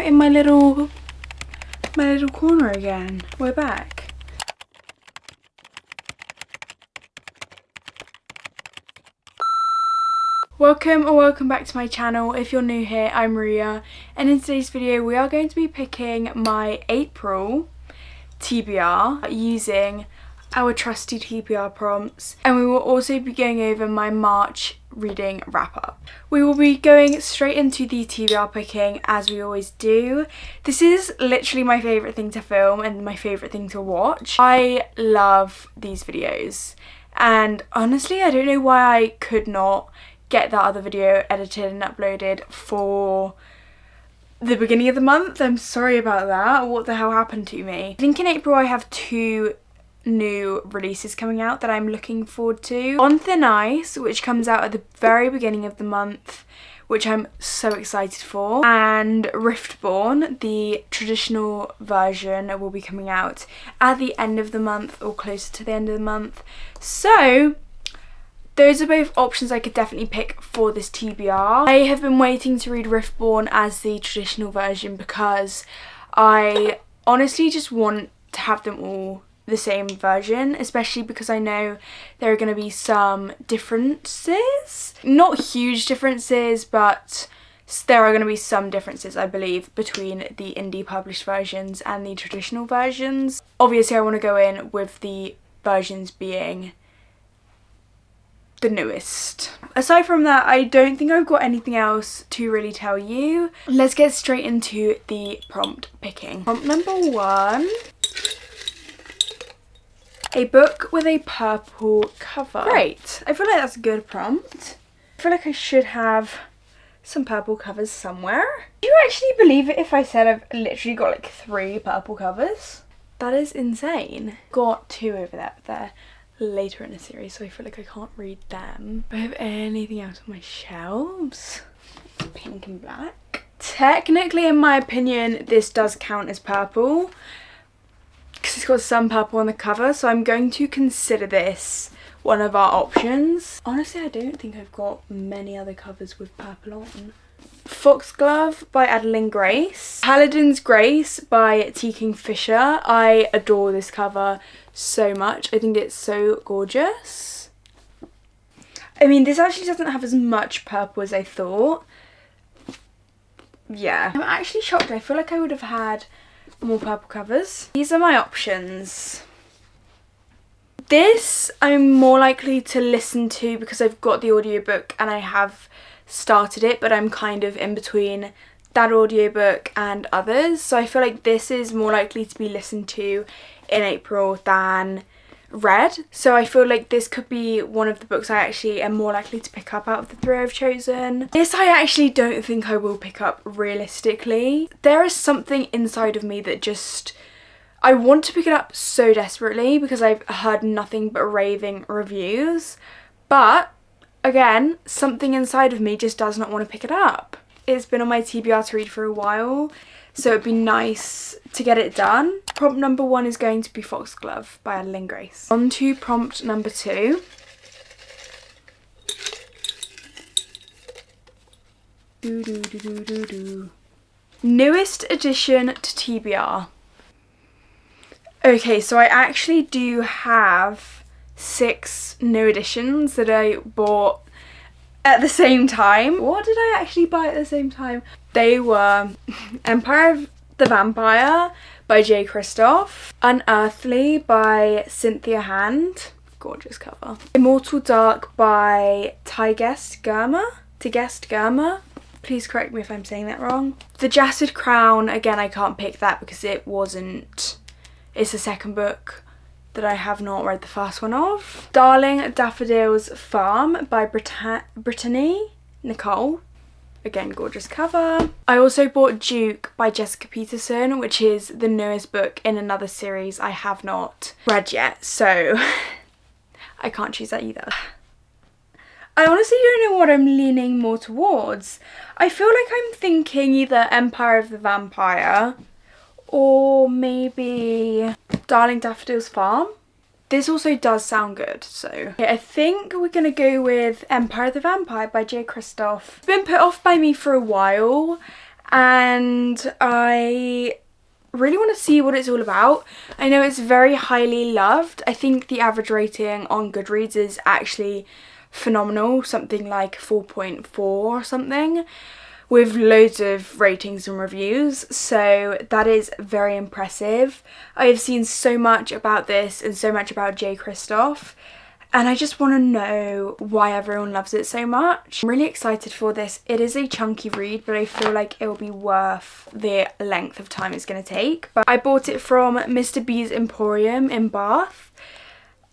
in my little corner again. We're back. Welcome or welcome back to my channel. If you're new here, I'm Maria, and in today's video we are going to be picking my April TBR using our trusty TBR prompts, and we will also be going over my March reading wrap up. We will be going straight into the TBR picking as we always do. This is literally my favourite thing to film and my favourite thing to watch. I love these videos, and honestly I don't know why I could not get that other video edited and uploaded for the beginning of the month. I'm sorry about that. What the hell happened to me? I think in April I have 2 new releases coming out that I'm looking forward to. On Thin Ice, which comes out at the very beginning of the month, which I'm so excited for, and Riftborn, the traditional version, will be coming out at the end of the month or closer to the end of the month. So those are both options I could definitely pick for this TBR. I have been waiting to read Riftborn as the traditional version because I honestly just want to have them all the same version, especially because I know there are going to be some differences. Not huge differences, but there are going to be some differences, I believe, between the indie published versions and the traditional versions. Obviously I want to go in with the versions being the newest. Aside from that, I don't think I've got anything else to really tell you. Let's get straight into the prompt picking. Prompt number 1. A book with a purple cover. Great. I feel like that's a good prompt. I feel like I should have some purple covers somewhere. Do you actually believe it if I said I've literally got like 3 purple covers? That is insane. Got 2 over there, but they're later in the series, so I feel like I can't read them. Do I have anything else on my shelves? Pink and black. Technically, in my opinion, this does count as purple because it's got some purple on the cover, so I'm going to consider this one of our options. Honestly, I don't think I've got many other covers with purple on. Foxglove by Adeline Grace. Paladin's Grace by T. Kingfisher. I adore this cover so much. I think it's so gorgeous. I mean, this actually doesn't have as much purple as I thought. Yeah. I'm actually shocked. I feel like I would have had more purple covers. These are my options. This I'm more likely to listen to because I've got the audiobook and I have started it, but I'm kind of in between that audiobook and others, so I feel like this is more likely to be listened to in April than read. So I feel like this could be one of the books I actually am more likely to pick up out of the 3 I've chosen. This I actually don't think I will pick up realistically. There is something inside of me that just, I want to pick it up so desperately because I've heard nothing but raving reviews, but again, something inside of me just does not want to pick it up. It's been on my TBR to read for a while, so it'd be nice to get it done. Prompt number 1 is going to be Foxglove by Adeline Grace. On to prompt number 2. Newest addition to TBR. Okay, so I actually do have 6 new editions that I bought at the same time. What did I actually buy at the same time? They were Empire of the Vampire by J. Kristoff, Unearthly by Cynthia Hand, gorgeous cover, Immortal Dark by Tigest Germa, please correct me if I'm saying that wrong. The Jattered Crown, again I can't pick that because it's the second book that I have not read the first one of. Darling Daffodil's Farm by Brittany Nicole. Again, gorgeous cover. I also bought Duke by Jessica Peterson, which is the newest book in another series I have not read yet, so I can't choose that either. I honestly don't know what I'm leaning more towards. I feel like I'm thinking either Empire of the Vampire or maybe Darling Daffodil's Farm. This also does sound good, so I think we're gonna go with Empire of the Vampire by J. Kristoff. It's been put off by me for a while, and I really want to see what it's all about. I know it's very highly loved. I think the average rating on Goodreads is actually phenomenal, something like 4.4 or something, with loads of ratings and reviews, so that is very impressive. I have seen so much about this and so much about J. Kristoff, and I just want to know why everyone loves it so much. I'm really excited for this. It is a chunky read, but I feel like it will be worth the length of time it's going to take. But I bought it from Mr. B's Emporium in Bath.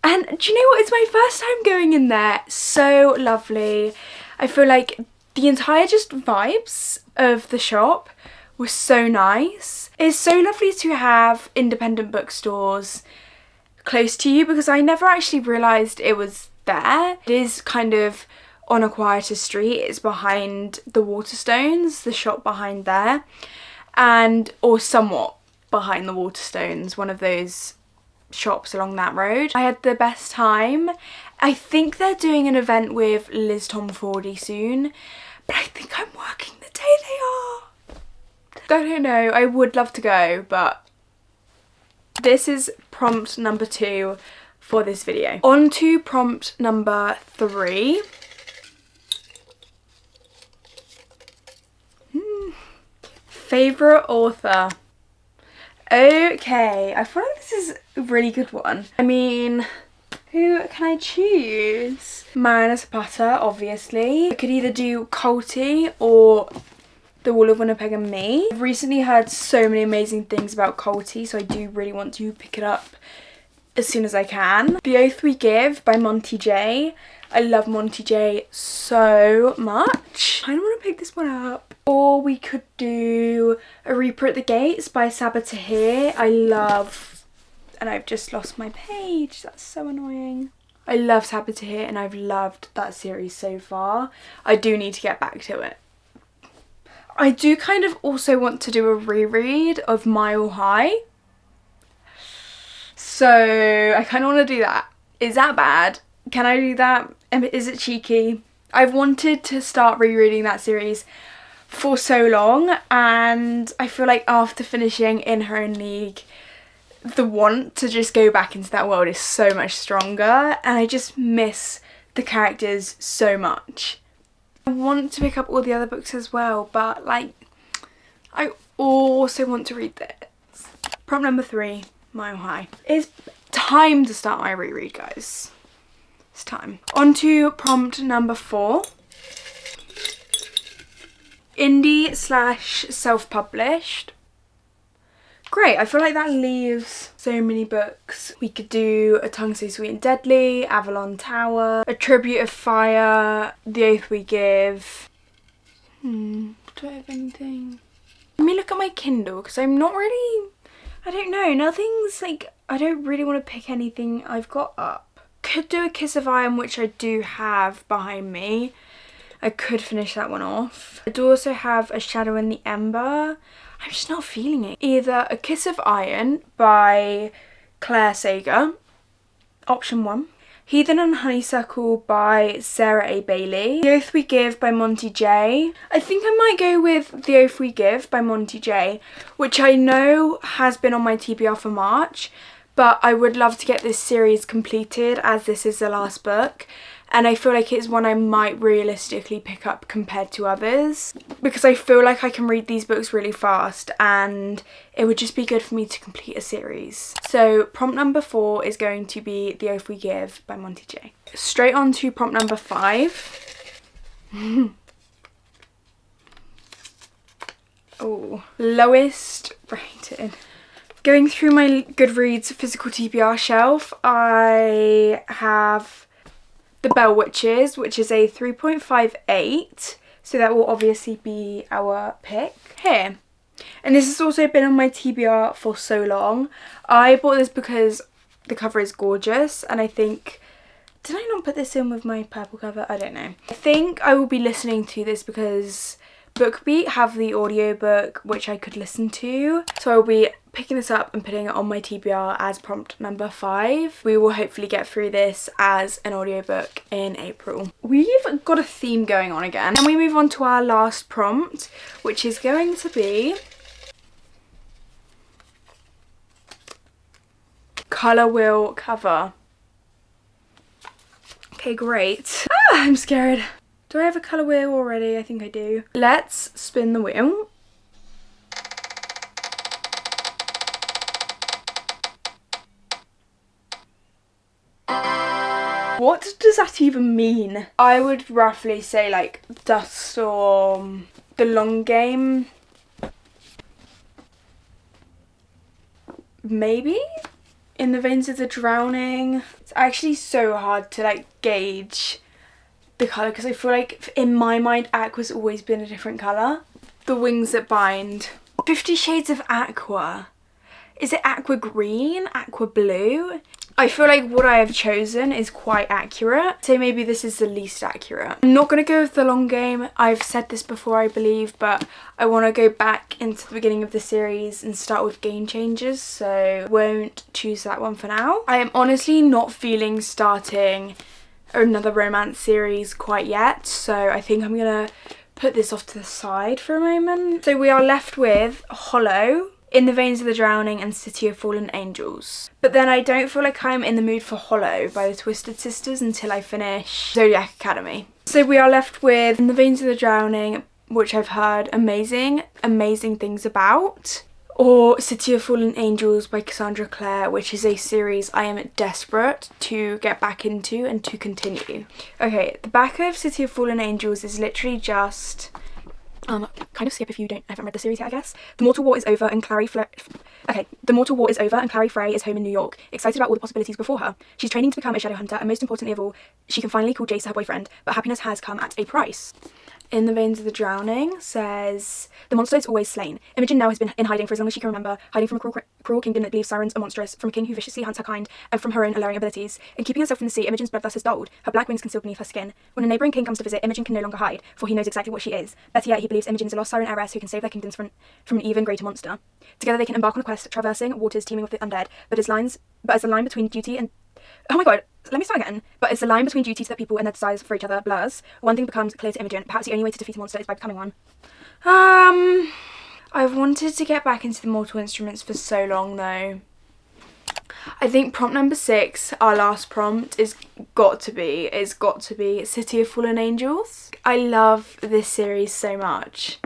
And do you know what? It's my first time going in there. So lovely. I feel like the entire just vibes of the shop was so nice. It's so lovely to have independent bookstores close to you, because I never actually realised it was there. It is kind of on a quieter street. It's behind the Waterstones, the shop behind there, or somewhat behind the Waterstones, one of those shops along that road. I had the best time. I think they're doing an event with Liz Tom Fordy soon, but I think I'm working the day they are. I don't know, I would love to go, but this is prompt number 2 for this video. On to prompt number 3. Favourite author. Okay, I feel like this is a really good one. I mean, who can I choose? Mariana Zapata, obviously. I could either do Colty or The Wall of Winnipeg and Me. I've recently heard so many amazing things about Colty, so I do really want to pick it up as soon as I can. The Oath We Give by Monty J. I love Monty J so much. I kind of want to pick this one up. Or we could do A Reaper at the Gates by Sabaa Tahir. I love, and I've just lost my page. That's so annoying. I love Sabaa Tahir and I've loved that series so far. I do need to get back to it. I do kind of also want to do a reread of Mile High. So I kind of want to do that. Is that bad? Can I do that? Is it cheeky? I've wanted to start rereading that series for so long, and I feel like after finishing In Her Own League, the want to just go back into that world is so much stronger, and I just miss the characters so much. I want to pick up all the other books as well, but like, I also want to read this. Prompt number 3, Mile High. It's time to start my reread, guys. It's time. On to prompt number 4. Indie / self-published. Great, I feel like that leaves so many books. We could do A Tongue So Sweet and Deadly, Avalon Tower, A Tribute of Fire, The Oath We Give. Do I have anything? Let me look at my Kindle, because I'm not really, I don't know, nothing's like, I don't really want to pick anything I've got up. Could do A Kiss of Iron, which I do have behind me. I could finish that one off. I do also have A Shadow in the Ember. I'm just not feeling it. Either A Kiss of Iron by Claire Sager, option 1. Heathen and Honeysuckle by Sarah A. Bailey. The Oath We Give by Monty J. I think I might go with The Oath We Give by Monty J, which I know has been on my TBR for March, but I would love to get this series completed as this is the last book. And I feel like it's one I might realistically pick up compared to others, because I feel like I can read these books really fast and it would just be good for me to complete a series. So prompt number 4 is going to be The Oath We Give by Monty J. Straight on to prompt number 5. Oh, lowest rated. Going through my Goodreads physical TBR shelf, I have The Bell Witches, which is a 3.58, so that will obviously be our pick here. And this has also been on my TBR for so long. I bought this because the cover is gorgeous, and I think, did I not put this in with my purple cover? I don't know. I think I will be listening to this because BookBeat have the audiobook which I could listen to, so I'll be picking this up and putting it on my TBR as prompt number 5. We will hopefully get through this as an audiobook in April. We've got a theme going on again. And we move on to our last prompt, which is going to be colour wheel cover. Okay, great. I'm scared. Do I have a colour wheel already? I think I do. Let's spin the wheel. What does that even mean? I would roughly say like Dust Storm, The Long Game. Maybe? In the Veins of the Drowning. It's actually so hard to like gauge the colour because I feel like in my mind Aqua's always been a different colour. The Wings That Bind. 50 Shades of Aqua. Is it aqua green? Aqua blue? I feel like what I have chosen is quite accurate. So maybe this is the least accurate. I'm not going to go with The Long Game. I've said this before, I believe, but I want to go back into the beginning of the series and start with Game Changers. So won't choose that one for now. I am honestly not feeling starting another romance series quite yet. So I think I'm going to put this off to the side for a moment. So we are left with Hollow, In the Veins of the Drowning and City of Fallen Angels. But then I don't feel like I'm in the mood for Hollow by the Twisted Sisters until I finish Zodiac Academy. So we are left with In the Veins of the Drowning, which I've heard amazing things about, or City of Fallen Angels by Cassandra Clare, which is a series I am desperate to get back into and to continue. Okay, the back of City of Fallen Angels is literally just kind of skip if you haven't read the series yet, I guess. The mortal war is over and Clary Frey is home in New York, excited about all the possibilities before her. She's training to become a shadow hunter, and most importantly of all, she can finally call Jace her boyfriend, but happiness has come at a price. In the Veins of the Drowning says, the monster is always slain. Imogen now has been in hiding for as long as she can remember, hiding from a cruel kingdom that believes sirens are monstrous, from a king who viciously hunts her kind, and from her own alluring abilities. In keeping herself from the sea, Imogen's blood thus has dulled, her black wings concealed beneath her skin. When a neighbouring king comes to visit, Imogen can no longer hide, for he knows exactly what she is. Better yet, he believes Imogen is a lost siren heiress who can save their kingdoms from an even greater monster. Together they can embark on a quest, traversing waters teeming with the undead, but as the line between duty and... Oh my god, let me start again. But as the line between duty to their people and their desires for each other blurs, one thing becomes clear to Imogen. Perhaps the only way to defeat a monster is by becoming one. I've wanted to get back into the Mortal Instruments for so long though. I think prompt number 6, our last prompt, is got to be City of Fallen Angels. I love this series so much.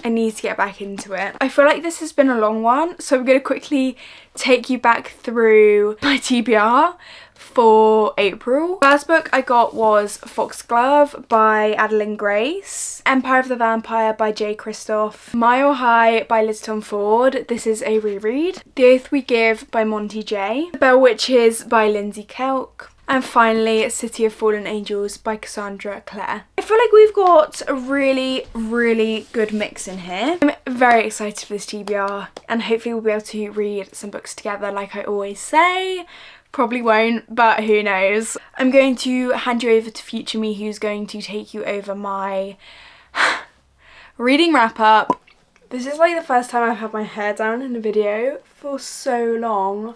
I need to get back into it. I feel like this has been a long one, so I'm going to quickly take you back through my TBR for April. First book I got was Foxglove by Adeline Grace, Empire of the Vampire by J. Kristoff, Mile High by Liz Tom Ford. This is a reread. The Oath We Give by Monty J. The Bell Witches by Lindsay Kelk. And finally, City of Fallen Angels by Cassandra Clare. I feel like we've got a really good mix in here. I'm very excited for this TBR and hopefully we'll be able to read some books together like I always say. Probably won't, but who knows. I'm going to hand you over to future me, who's going to take you over my reading wrap up. This is like the first time I've had my hair down in a video for so long.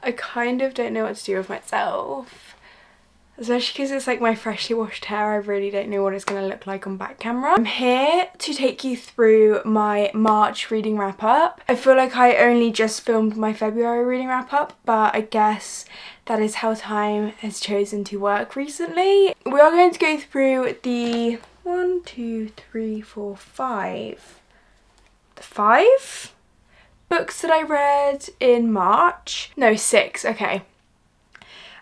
I kind of don't know what to do with myself, especially because it's like my freshly washed hair. I really don't know what it's going to look like on back camera. I'm here to take you through my March reading wrap up. I feel like I only just filmed my February reading wrap up, but I guess that is how time has chosen to work recently. We are going to go through the 5 books that I read in March. No, 6, okay.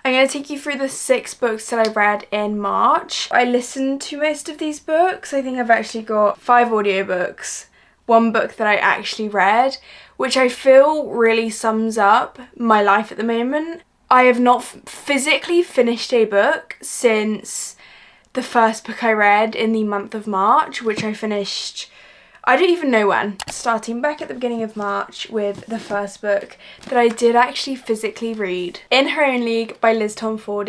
I'm going to take you through the 6 books that I read in March. I listened to most of these books. I think I've actually got 5 audiobooks, 1 book that I actually read, which I feel really sums up my life at the moment. I have not physically finished a book since the first book I read in the month of March, which I finished, I don't even know when. Starting back at the beginning of March with the first book that I did actually physically read, In Her Own League by Liz Tom Ford.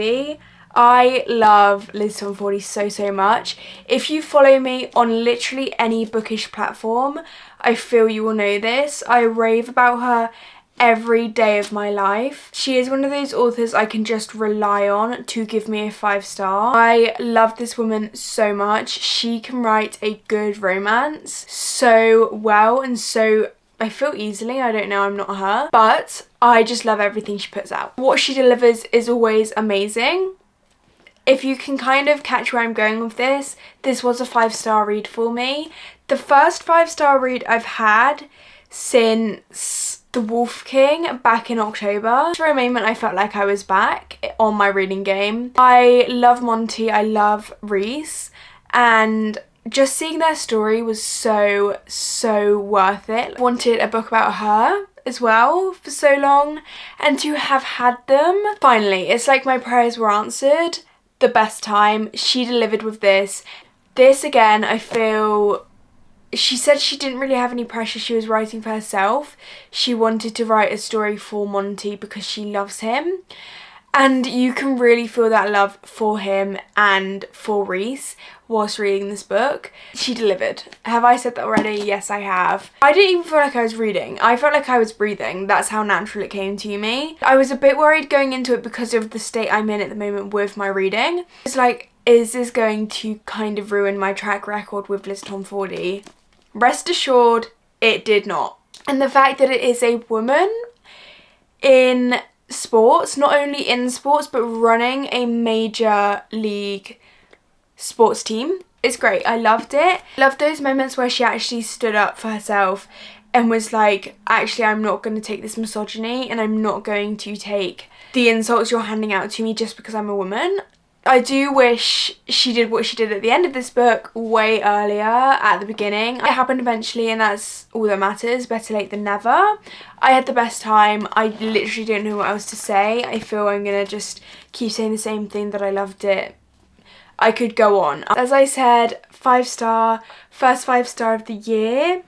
I love Liz Tom 40 so much. If you follow me on literally any bookish platform, I feel you will know this. I rave about her every day of my life. She is one of those authors I can just rely on to give me a 5-star. I love this woman so much. She can write a good romance so well and so, I feel, easily. I don't know, I'm not her, but I just love everything she puts out. What she delivers is always amazing. If you can kind of catch where I'm going with this, this was a 5-star read for me. The first 5-star read I've had since The Wolf King back in October. For a moment I felt like I was back on my reading game. I love Monty, I love Reese, and just seeing their story was so worth it. I wanted a book about her as well for so long, and to have had them finally, it's like my prayers were answered. The best time. She delivered with this. This again, I feel, she said she didn't really have any pressure. She was writing for herself. She wanted to write a story for Monty because she loves him. And you can really feel that love for him and for Reese whilst reading this book. She delivered. Have I said that already? Yes, I have. I didn't even feel like I was reading. I felt like I was breathing. That's how natural it came to me. I was a bit worried going into it because of the state I'm in at the moment with my reading. It's like, is this going to kind of ruin my track record with Liz Tom 40? Rest assured, it did not. And the fact that it is a woman in sports, not only in sports but running a major league sports team, it's great. I loved it. Loved those moments where she actually stood up for herself and was like, actually, I'm not going to take this misogyny and I'm not going to take the insults you're handing out to me just because I'm a woman. I do wish she did what she did at the end of this book way earlier at the beginning. It happened eventually and that's all that matters. Better late than never. I had the best time. I literally don't know what else to say. I feel I'm gonna just keep saying the same thing, that I loved it. I could go on. As I said, 5-star, first 5-star of the year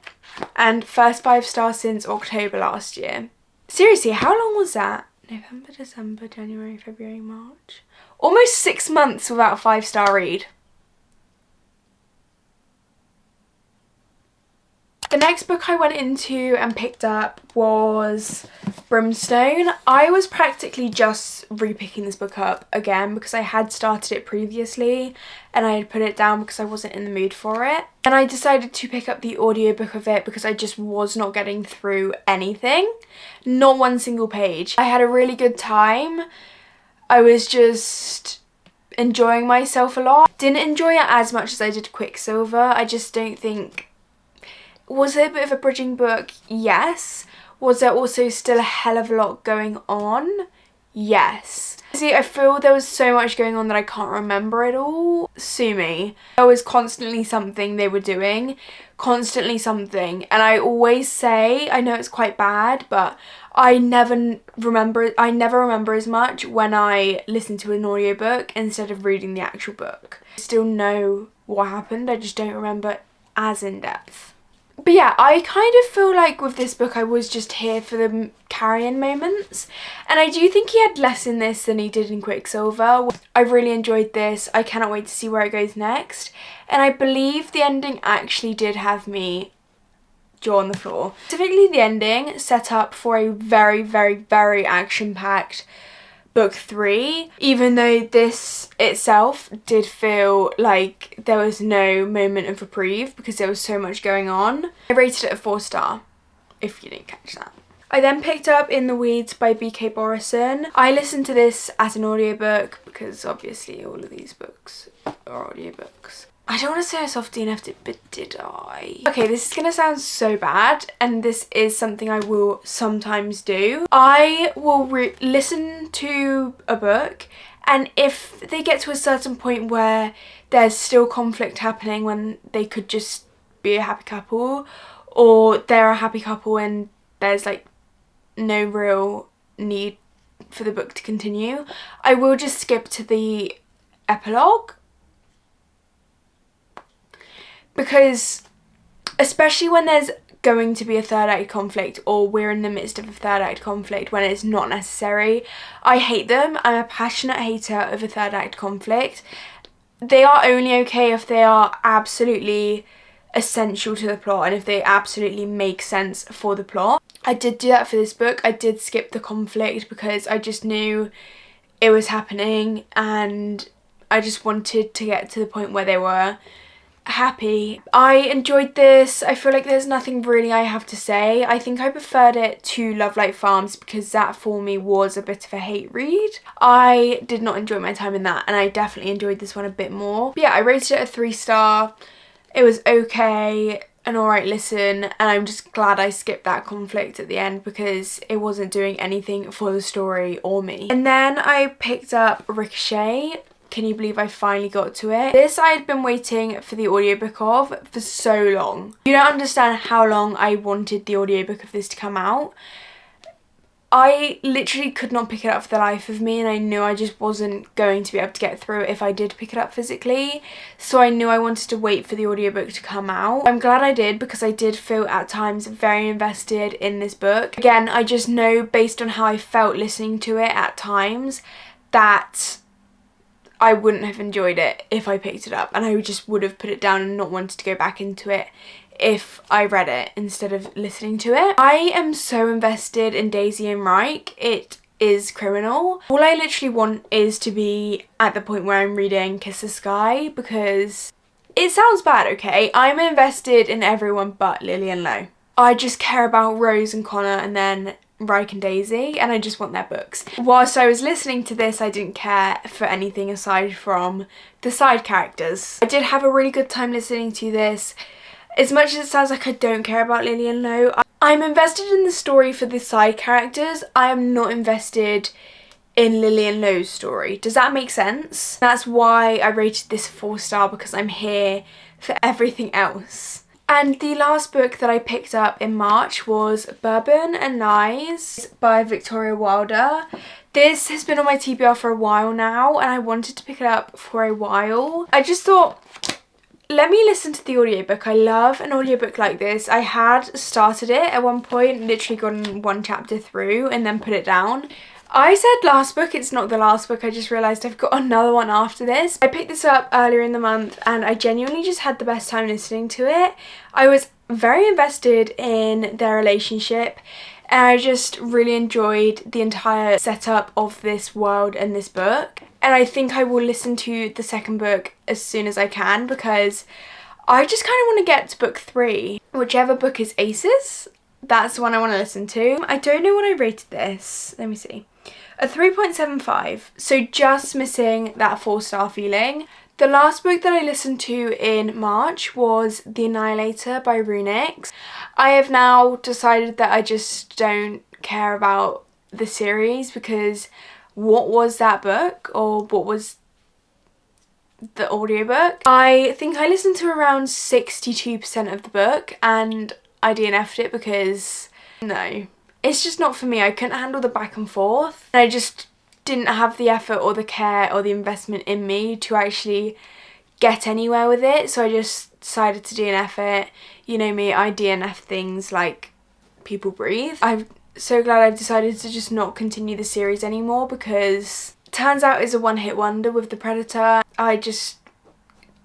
and first 5-star since October last year. Seriously, how long was that? November, December, January, February, March. Almost 6 months without a 5-star read. The next book I went into and picked up was Brimstone. I was practically just repicking this book up again because I had started it previously and I had put it down because I wasn't in the mood for it. And I decided to pick up the audiobook of it because I just was not getting through anything. Not one single page. I had a really good time. I was just enjoying myself a lot. Didn't enjoy it as much as I did Quicksilver. I just don't think... Was it a bit of a bridging book? Yes. Was there also still a hell of a lot going on? Yes. See, I feel there was so much going on that I can't remember it all. Sue me. There was constantly something they were doing. Constantly something. And I always say, I know it's quite bad, but I never remember as much when I listen to an audiobook instead of reading the actual book. I still know what happened, I just don't remember as in depth. But yeah, I kind of feel like with this book I was just here for the carry-on moments. And I do think he had less in this than he did in Quicksilver. I really enjoyed this. I cannot wait to see where it goes next. And I believe the ending actually did have me jaw on the floor. Specifically the ending set up for a very action-packed book 3, even though this itself did feel like there was no moment of reprieve because there was so much going on. I rated it a 4-star, if you didn't catch that. I then picked up In the Weeds by B.K. Borison. I listened to this as an audiobook because obviously all of these books are audiobooks. I don't want to say I softy enough, but did I? Okay, this is gonna sound so bad, and this is something I will sometimes do. I will listen to a book, and if they get to a certain point where there's still conflict happening when they could just be a happy couple, or they're a happy couple and there's like no real need for the book to continue, I will just skip to the epilogue. Because especially when there's going to be a third act conflict, or we're in the midst of a third act conflict when it's not necessary. I hate them. I'm a passionate hater of a third act conflict. They are only okay if they are absolutely essential to the plot and if they absolutely make sense for the plot. I did do that for this book. I did skip the conflict because I just knew it was happening and I just wanted to get to the point where they were happy. I enjoyed this. I feel like there's nothing really I have to say. I think I preferred it to Love Like Farms because that for me was a bit of a hate read. I did not enjoy my time in that, and I definitely enjoyed this one a bit more. But yeah, I rated it a 3-star. It was okay, an alright listen, and I'm just glad I skipped that conflict at the end because it wasn't doing anything for the story or me. And then I picked up Ricochet. Can you believe I finally got to it? This I had been waiting for the audiobook of for so long. You don't understand how long I wanted the audiobook of this to come out. I literally could not pick it up for the life of me, and I knew I just wasn't going to be able to get through it if I did pick it up physically. So I knew I wanted to wait for the audiobook to come out. I'm glad I did because I did feel at times very invested in this book. Again, I just know based on how I felt listening to it at times that I wouldn't have enjoyed it if I picked it up, and I just would have put it down and not wanted to go back into it if I read it instead of listening to it. I am so invested in Daisy and Reich. It is criminal. All I literally want is to be at the point where I'm reading Kiss the Sky, because it sounds bad, okay? I'm invested in everyone but Lily and Lo. I just care about Rose and Connor and then Reich and Daisy, and I just want their books. Whilst I was listening to this, I didn't care for anything aside from the side characters. I did have a really good time listening to this. As much as it sounds like I don't care about Lily and Lo, I'm invested in the story for the side characters. I am not invested in Lily and Lo's story. Does that make sense? That's why I rated this 4-star, because I'm here for everything else. And the last book that I picked up in March was Bourbon and Lies by Victoria Wilder. This has been on my TBR for a while now, and I wanted to pick it up for a while. I just thought, let me listen to the audiobook. I love an audiobook like this. I had started it at one point, literally gotten one chapter through and then put it down. I said last book, it's not the last book, I just realised I've got another one after this. I picked this up earlier in the month and I genuinely just had the best time listening to it. I was very invested in their relationship and I just really enjoyed the entire setup of this world and this book. And I think I will listen to the second book as soon as I can, because I just kind of want to get to book 3. Whichever book is Aces, that's the one I want to listen to. I don't know what I rated this. Let me see. A 3.75, so just missing that 4-star feeling. The last book that I listened to in March was The Annihilator by Runix. I have now decided that I just don't care about the series, because what was that book, or what was the audiobook? I think I listened to around 62% of the book and I DNF'd it because no. It's just not for me. I couldn't handle the back and forth. I just didn't have the effort or the care or the investment in me to actually get anywhere with it. So I just decided to DNF it. You know me, I DNF things like people breathe. I'm so glad I decided to just not continue the series anymore, because it turns out it's a one-hit wonder with The Predator. I just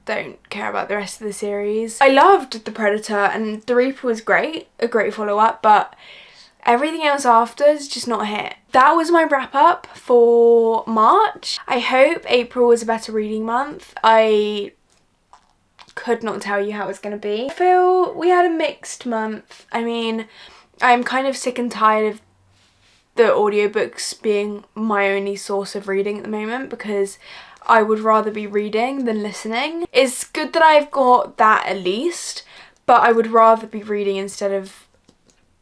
don't care about the rest of the series. I loved The Predator and The Reaper was great, a great follow-up, but everything else after is just not a hit. That was my wrap up for March. I hope April was a better reading month. I could not tell you how it's going to be. I feel we had a mixed month. I mean, I'm kind of sick and tired of the audiobooks being my only source of reading at the moment, because I would rather be reading than listening. It's good that I've got that at least, but I would rather be reading instead of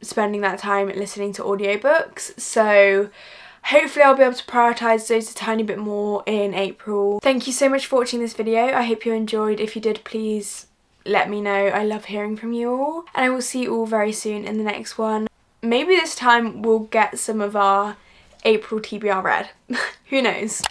spending that time listening to audiobooks. So hopefully I'll be able to prioritise those a tiny bit more in April. Thank you so much for watching this video. I hope you enjoyed. If you did, please let me know. I love hearing from you all. And I will see you all very soon in the next one. Maybe this time we'll get some of our April TBR read. Who knows?